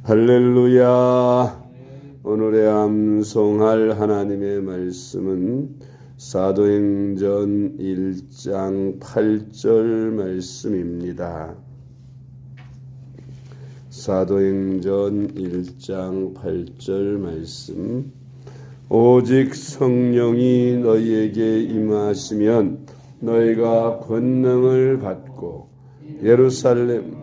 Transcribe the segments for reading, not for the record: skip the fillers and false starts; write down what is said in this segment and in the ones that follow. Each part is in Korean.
할렐루야. 오늘의 암송할 하나님의 말씀은 사도행전 1장 8절 말씀입니다. 사도행전 1장 8절 말씀. 오직 성령이 너희에게 임하시면 너희가 권능을 받고 예루살렘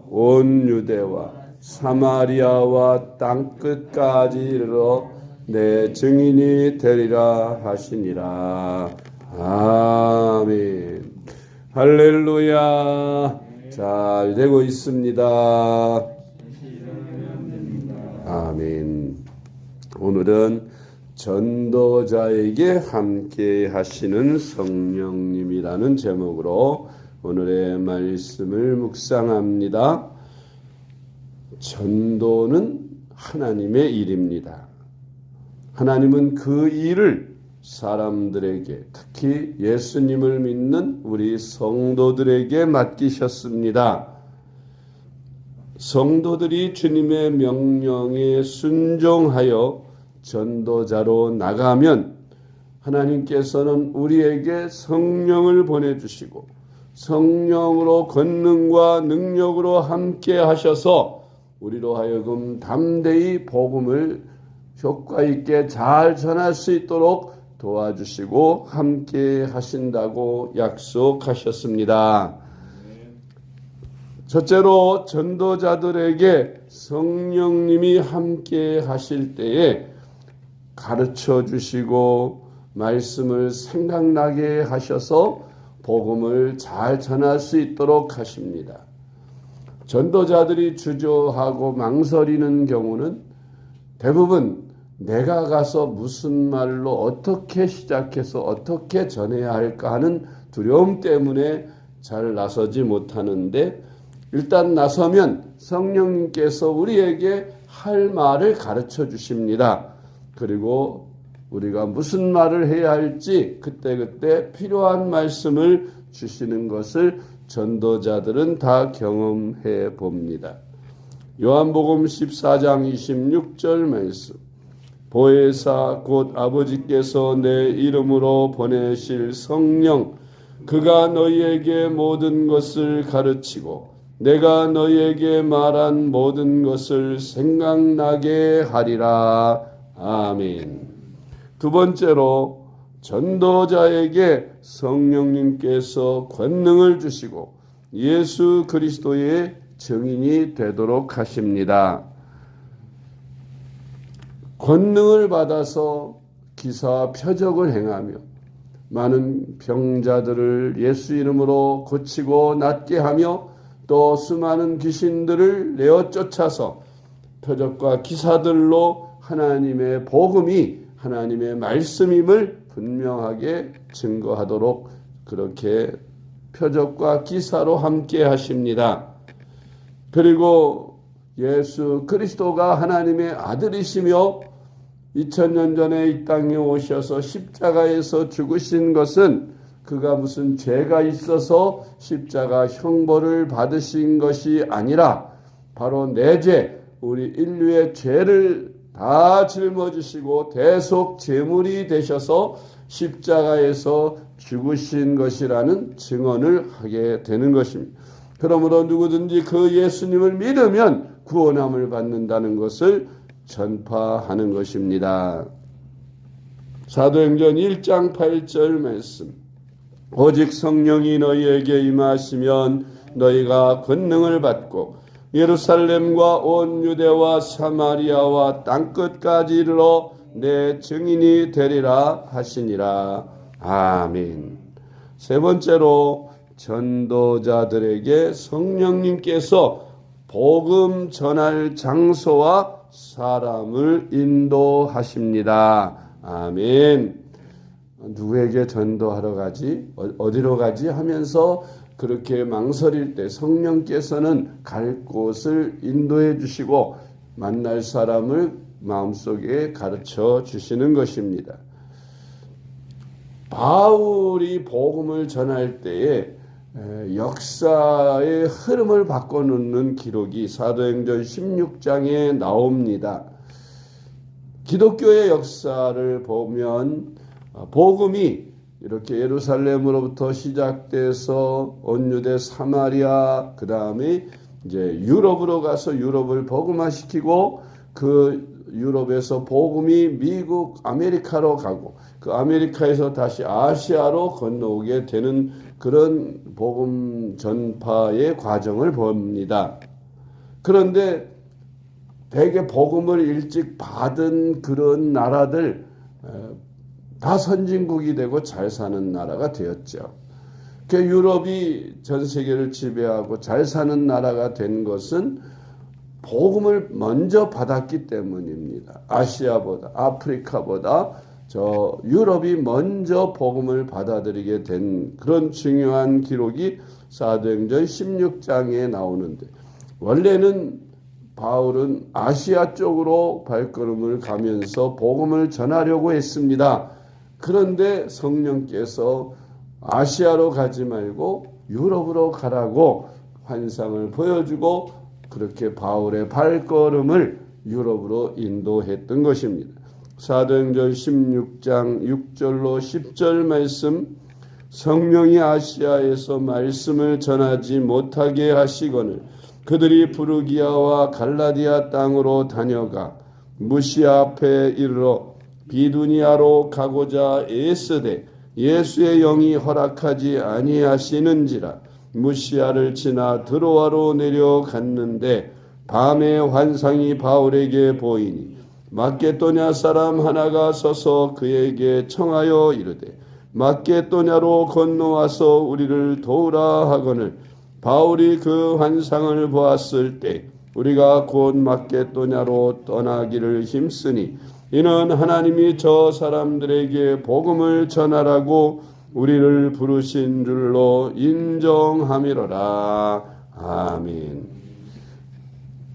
온 유대와 사마리아와 땅끝까지 이르러 내 증인이 되리라 하시니라. 아멘. 할렐루야. 잘 되고 있습니다. 아멘. 오늘은 전도자에게 함께 하시는 성령님이라는 제목으로 오늘의 말씀을 묵상합니다. 전도는 하나님의 일입니다. 하나님은 그 일을 사람들에게, 특히 예수님을 믿는 우리 성도들에게 맡기셨습니다. 성도들이 주님의 명령에 순종하여 전도자로 나가면 하나님께서는 우리에게 성령을 보내주시고 성령으로 권능과 능력으로 함께 하셔서 우리로 하여금 담대히 복음을 효과 있게 잘 전할 수 있도록 도와주시고 함께 하신다고 약속하셨습니다. 첫째로 전도자들에게 성령님이 함께 하실 때에 가르쳐 주시고 말씀을 생각나게 하셔서 복음을 잘 전할 수 있도록 하십니다. 전도자들이 주저하고 망설이는 경우는 대부분 내가 가서 무슨 말로 어떻게 시작해서 어떻게 전해야 할까 하는 두려움 때문에 잘 나서지 못하는데, 일단 나서면 성령님께서 우리에게 할 말을 가르쳐 주십니다. 그리고 우리가 무슨 말을 해야 할지 그때그때 필요한 말씀을 주시는 것을 전도자들은 다 경험해 봅니다. 요한복음 14장 26절 말씀. 보혜사 곧 아버지께서 내 이름으로 보내실 성령, 그가 너희에게 모든 것을 가르치고 내가 너희에게 말한 모든 것을 생각나게 하리라. 아멘. 두 번째로 전도자에게 성령님께서 권능을 주시고 예수 그리스도의 증인이 되도록 하십니다. 권능을 받아서 기사 표적을 행하며 많은 병자들을 예수 이름으로 고치고 낫게 하며 또 수많은 귀신들을 내어 쫓아서 표적과 기사들로 하나님의 복음이 하나님의 말씀임을 분명하게 증거하도록 그렇게 표적과 기사로 함께 하십니다. 그리고 예수 그리스도가 하나님의 아들이시며 2000년 전에 이 땅에 오셔서 십자가에서 죽으신 것은 그가 무슨 죄가 있어서 십자가 형벌을 받으신 것이 아니라 바로 내 죄, 우리 인류의 죄를 다 짊어지시고 대속 제물이 되셔서 십자가에서 죽으신 것이라는 증언을 하게 되는 것입니다. 그러므로 누구든지 그 예수님을 믿으면 구원함을 받는다는 것을 전파하는 것입니다. 사도행전 1장 8절 말씀. 오직 성령이 너희에게 임하시면 너희가 권능을 받고 예루살렘과 온 유대와 사마리아와 땅끝까지 이르러 내 증인이 되리라 하시니라. 아멘. 세 번째로 전도자들에게 성령님께서 복음 전할 장소와 사람을 인도하십니다. 아멘. 누구에게 전도하러 가지? 어디로 가지? 하면서 그렇게 망설일 때 성령께서는 갈 곳을 인도해 주시고 만날 사람을 마음속에 가르쳐 주시는 것입니다. 바울이 복음을 전할 때에 역사의 흐름을 바꿔놓는 기록이 사도행전 16장에 나옵니다. 기독교의 역사를 보면 복음이 이렇게 예루살렘으로부터 시작돼서 온 유대 사마리아, 그 다음에 이제 유럽으로 가서 유럽을 복음화시키고 그 유럽에서 복음이 미국, 아메리카로 가고 그 아메리카에서 다시 아시아로 건너오게 되는 그런 복음 전파의 과정을 봅니다. 그런데 대개 복음을 일찍 받은 그런 나라들 다 선진국이 되고 잘 사는 나라가 되었죠. 그 유럽이 전 세계를 지배하고 잘 사는 나라가 된 것은 복음을 먼저 받았기 때문입니다. 아시아보다, 아프리카보다 저 유럽이 먼저 복음을 받아들이게 된 그런 중요한 기록이 사도행전 16장에 나오는데, 원래는 바울은 아시아 쪽으로 발걸음을 가면서 복음을 전하려고 했습니다. 그런데 성령께서 아시아로 가지 말고 유럽으로 가라고 환상을 보여주고 그렇게 바울의 발걸음을 유럽으로 인도했던 것입니다. 사도행전 16장 6절로 10절 말씀, 성령이 아시아에서 말씀을 전하지 못하게 하시거늘 그들이 부르기아와 갈라디아 땅으로 다녀가 무시아 앞에 이르러 비두니아로 가고자 애쓰되 예수의 영이 허락하지 아니하시는지라 무시아를 지나 드로아로 내려갔는데 밤에 환상이 바울에게 보이니 마게도냐 사람 하나가 서서 그에게 청하여 이르되 마게도냐로 건너와서 우리를 도우라 하거늘 바울이 그 환상을 보았을 때 우리가 곧 마게도냐로 떠나기를 힘쓰니 이는 하나님이 저 사람들에게 복음을 전하라고 우리를 부르신 줄로 인정함이로라. 아멘.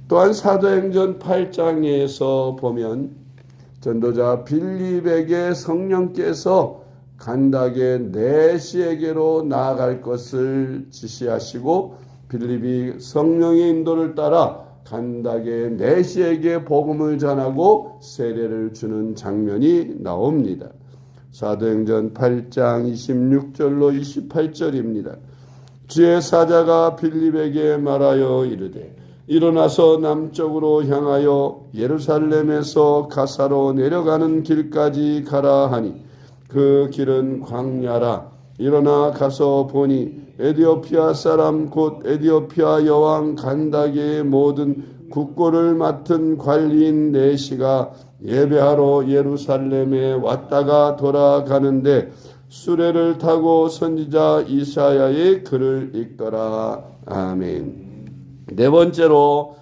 또한 사도행전 8장에서 보면 전도자 빌립에게 성령께서 간닥의 내시에게로 나아갈 것을 지시하시고 빌립이 성령의 인도를 따라 간닥의 내시에게 복음을 전하고 세례를 주는 장면이 나옵니다. 사도행전 8장 26절로 28절입니다. 주의 사자가 빌립에게 말하여 이르되 일어나서 남쪽으로 향하여 예루살렘에서 가사로 내려가는 길까지 가라 하니 그 길은 광야라. 일어나 가서 보니 에디오피아 사람 곧 에디오피아 여왕 간다게의 모든 국고를 맡은 관리인 내시가 예배하러 예루살렘에 왔다가 돌아가는데 수레를 타고 선지자 이사야의 글을 읽더라. 아멘. 네 번째로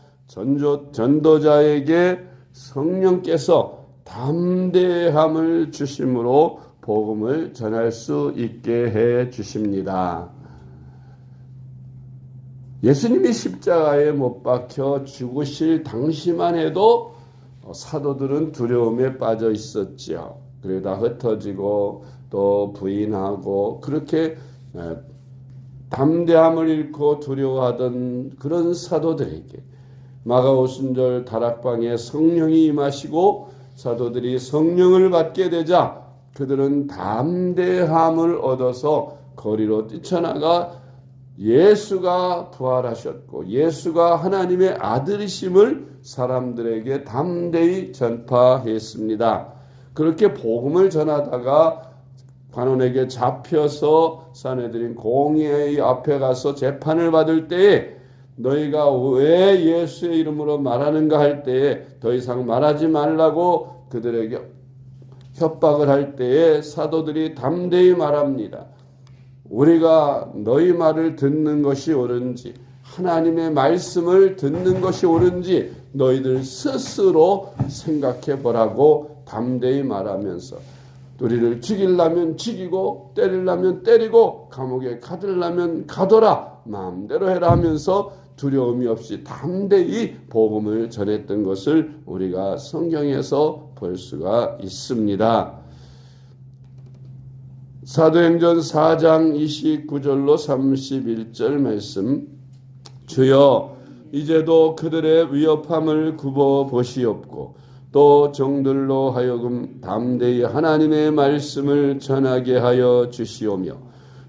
전도자에게 성령께서 담대함을 주심으로 복음을 전할 수 있게 해 주십니다. 예수님이 십자가에 못 박혀 죽으실 당시만 해도 사도들은 두려움에 빠져 있었지요. 그러다 흩어지고 또 부인하고 그렇게 담대함을 잃고 두려워하던 그런 사도들에게 마가오순절 다락방에 성령이 임하시고 사도들이 성령을 받게 되자 그들은 담대함을 얻어서 거리로 뛰쳐나가 예수가 부활하셨고 예수가 하나님의 아들이심을 사람들에게 담대히 전파했습니다. 그렇게 복음을 전하다가 관원에게 잡혀서 사내들인 공의 앞에 가서 재판을 받을 때에 너희가 왜 예수의 이름으로 말하는가 할 때에 더 이상 말하지 말라고 그들에게 협박을 할 때에 사도들이 담대히 말합니다. 우리가 너희 말을 듣는 것이 옳은지 하나님의 말씀을 듣는 것이 옳은지 너희들 스스로 생각해 보라고 담대히 말하면서 우리를 죽이려면 죽이고 때리려면 때리고 감옥에 가두려면 가둬라 마음대로 해라 하면서 두려움이 없이 담대히 복음을 전했던 것을 우리가 성경에서 볼 수가 있습니다. 사도행전 4장 29절로 31절 말씀. 주여 이제도 그들의 위협함을 굽어 보시옵고 또 종들로 하여금 담대히 하나님의 말씀을 전하게 하여 주시오며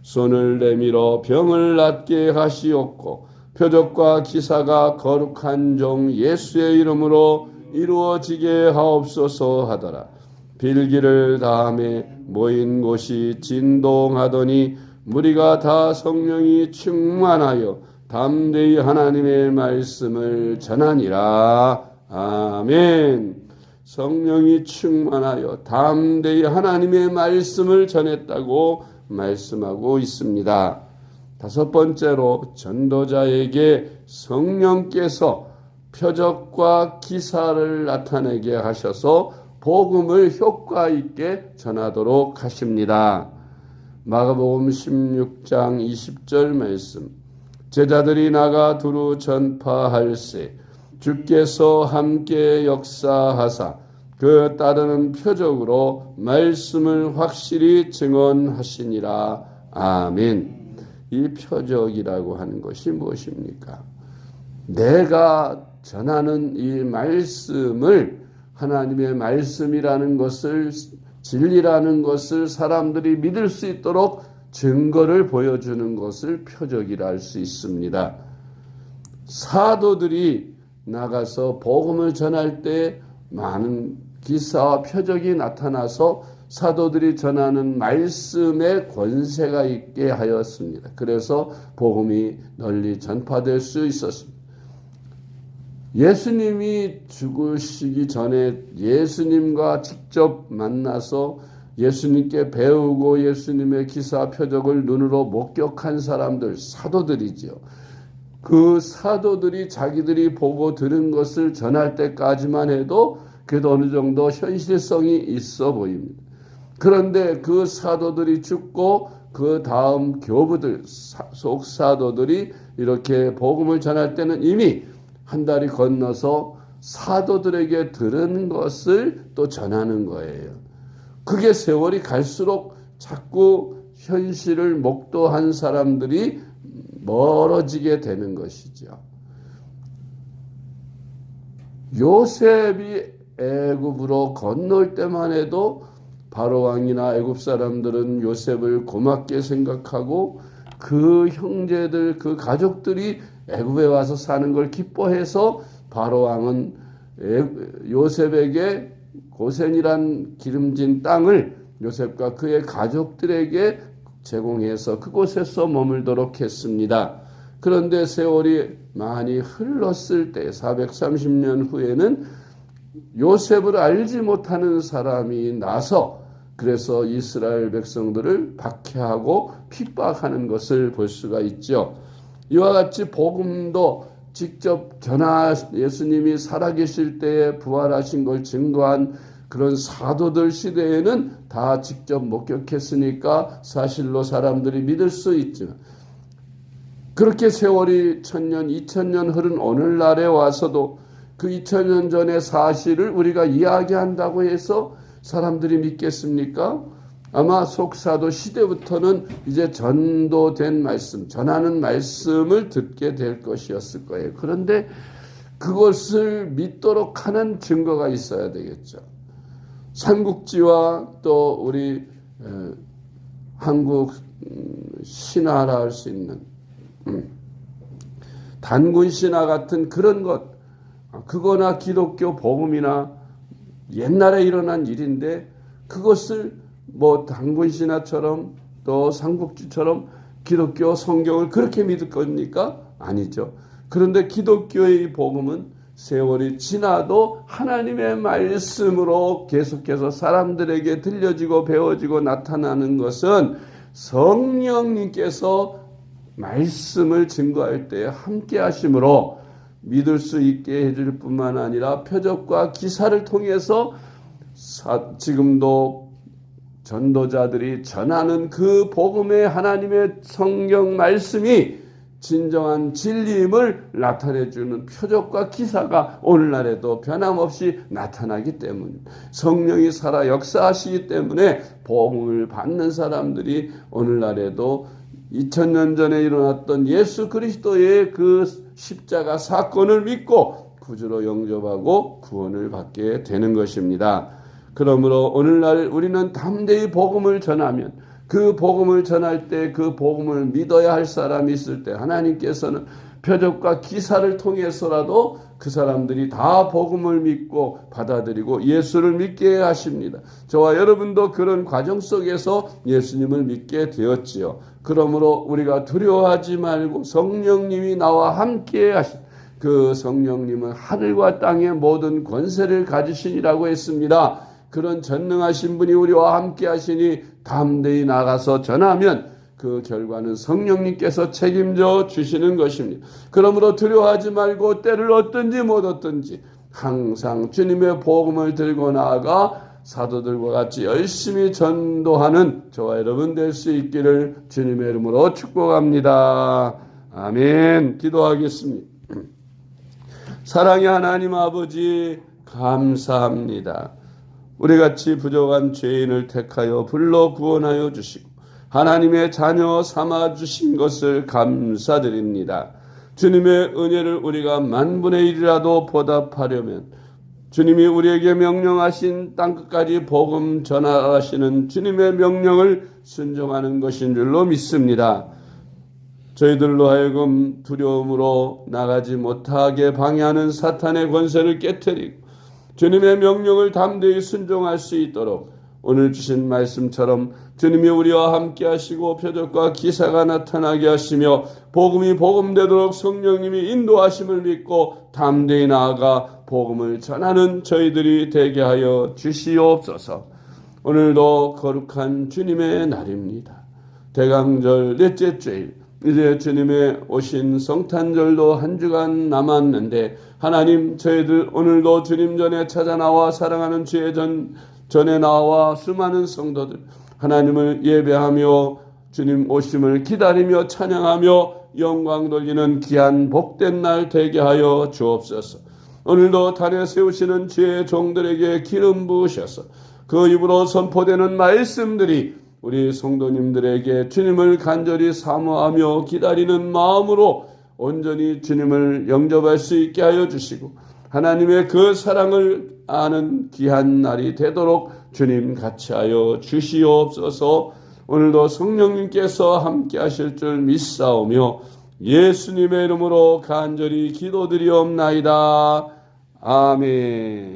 손을 내밀어 병을 낫게 하시옵고 표적과 기사가 거룩한 종 예수의 이름으로 이루어지게 하옵소서 하더라. 빌기를 다음에 모인 곳이 진동하더니 무리가 다 성령이 충만하여 담대히 하나님의 말씀을 전하니라. 아멘. 성령이 충만하여 담대히 하나님의 말씀을 전했다고 말씀하고 있습니다. 다섯 번째로 전도자에게 성령께서 표적과 기사를 나타내게 하셔서 복음을 효과 있게 전하도록 하십니다. 마가복음 16장 20절 말씀. 제자들이 나가 두루 전파할세 주께서 함께 역사하사 그 따르는 표적으로 말씀을 확실히 증언하시니라. 아멘. 이 표적이라고 하는 것이 무엇입니까? 내가 전하는 이 말씀을, 하나님의 말씀이라는 것을, 진리라는 것을 사람들이 믿을 수 있도록 증거를 보여주는 것을 표적이라 할 수 있습니다. 사도들이 나가서 복음을 전할 때 많은 기사와 표적이 나타나서 사도들이 전하는 말씀에 권세가 있게 하였습니다. 그래서 복음이 널리 전파될 수 있었습니다. 예수님이 죽으시기 전에 예수님과 직접 만나서 예수님께 배우고 예수님의 기사 표적을 눈으로 목격한 사람들, 사도들이지요. 그 사도들이 자기들이 보고 들은 것을 전할 때까지만 해도 그래도 어느 정도 현실성이 있어 보입니다. 그런데 그 사도들이 죽고 그 다음 교부들, 속사도들이 이렇게 복음을 전할 때는 이미 한 달이 건너서 사도들에게 들은 것을 또 전하는 거예요. 그게 세월이 갈수록 자꾸 현실을 목도한 사람들이 멀어지게 되는 것이죠. 요셉이 애굽으로 건널 때만 해도 바로왕이나 애굽 사람들은 요셉을 고맙게 생각하고 그 형제들, 그 가족들이 애굽에 와서 사는 걸 기뻐해서 바로왕은 요셉에게 고센이란 기름진 땅을 요셉과 그의 가족들에게 제공해서 그곳에서 머물도록 했습니다. 그런데 세월이 많이 흘렀을 때 430년 후에는 요셉을 알지 못하는 사람이 나서 그래서 이스라엘 백성들을 박해하고 핍박하는 것을 볼 수가 있죠. 이와 같이 복음도 직접 예수님이 살아계실 때에 부활하신 걸 증거한 그런 사도들 시대에는 다 직접 목격했으니까 사실로 사람들이 믿을 수 있지만 그렇게 세월이 1000년, 2000년 흐른 오늘날에 와서도 그 2000년 전의 사실을 우리가 이야기한다고 해서 사람들이 믿겠습니까? 아마 속사도 시대부터는 이제 전도된 말씀, 전하는 말씀을 듣게 될 것이었을 거예요. 그런데 그것을 믿도록 하는 증거가 있어야 되겠죠. 삼국지와 또 우리 한국 신화라 할 수 있는 단군 신화 같은 그런 것, 그거나 기독교 복음이나 옛날에 일어난 일인데 그것을 뭐 단군 신화처럼 또 삼국지처럼 기독교 성경을 그렇게 믿을 겁니까? 아니죠. 그런데 기독교의 복음은 세월이 지나도 하나님의 말씀으로 계속해서 사람들에게 들려지고 배워지고 나타나는 것은 성령님께서 말씀을 증거할 때 함께 하심으로 믿을 수 있게 해줄 뿐만 아니라 표적과 기사를 통해서 지금도 전도자들이 전하는 그 복음의 하나님의 성경 말씀이 진정한 진리임을 나타내주는 표적과 기사가 오늘날에도 변함없이 나타나기 때문에 성령이 살아 역사하시기 때문에 복음을 받는 사람들이 오늘날에도 2000년 전에 일어났던 예수 그리스도의 그 십자가 사건을 믿고 구주로 영접하고 구원을 받게 되는 것입니다. 그러므로 오늘날 우리는 담대히 복음을 전하면 그 복음을 전할 때 그 복음을 믿어야 할 사람이 있을 때 하나님께서는 표적과 기사를 통해서라도 그 사람들이 다 복음을 믿고 받아들이고 예수를 믿게 하십니다. 저와 여러분도 그런 과정 속에서 예수님을 믿게 되었지요. 그러므로 우리가 두려워하지 말고 성령님이 나와 함께 하신 그 성령님은 하늘과 땅의 모든 권세를 가지시니라고 했습니다. 그런 전능하신 분이 우리와 함께 하시니 담대히 나가서 전하면 그 결과는 성령님께서 책임져 주시는 것입니다. 그러므로 두려워하지 말고 때를 얻든지 못 얻든지 항상 주님의 복음을 들고 나아가 사도들과 같이 열심히 전도하는 저와 여러분 될 수 있기를 주님의 이름으로 축복합니다. 아멘. 기도하겠습니다. 사랑의 하나님 아버지 감사합니다. 우리같이 부족한 죄인을 택하여 불러 구원하여 주시고 하나님의 자녀 삼아주신 것을 감사드립니다. 주님의 은혜를 우리가 만분의 1이라도 보답하려면 주님이 우리에게 명령하신 땅끝까지 복음 전하시는 주님의 명령을 순종하는 것인 줄로 믿습니다. 저희들로 하여금 두려움으로 나가지 못하게 방해하는 사탄의 권세를 깨트리고 주님의 명령을 담대히 순종할 수 있도록 오늘 주신 말씀처럼 주님이 우리와 함께 하시고 표적과 기사가 나타나게 하시며 복음이 복음되도록 성령님이 인도하심을 믿고 담대히 나아가 복음을 전하는 저희들이 되게 하여 주시옵소서. 오늘도 거룩한 주님의 날입니다. 대강절 넷째 주일, 이제 주님의 오신 성탄절도 한 주간 남았는데 하나님 저희들 오늘도 주님 전에 찾아 나와 사랑하는 주의 전에 나와 수많은 성도들 하나님을 예배하며 주님 오심을 기다리며 찬양하며 영광 돌리는 귀한 복된 날 되게 하여 주옵소서. 오늘도 단에 세우시는 주의 종들에게 기름 부으셔서 그 입으로 선포되는 말씀들이 우리 성도님들에게 주님을 간절히 사모하며 기다리는 마음으로 온전히 주님을 영접할 수 있게 하여 주시고 하나님의 그 사랑을 아는 귀한 날이 되도록 주님 같이 하여 주시옵소서. 오늘도 성령님께서 함께 하실 줄 믿사오며 예수님의 이름으로 간절히 기도드리옵나이다. 아멘.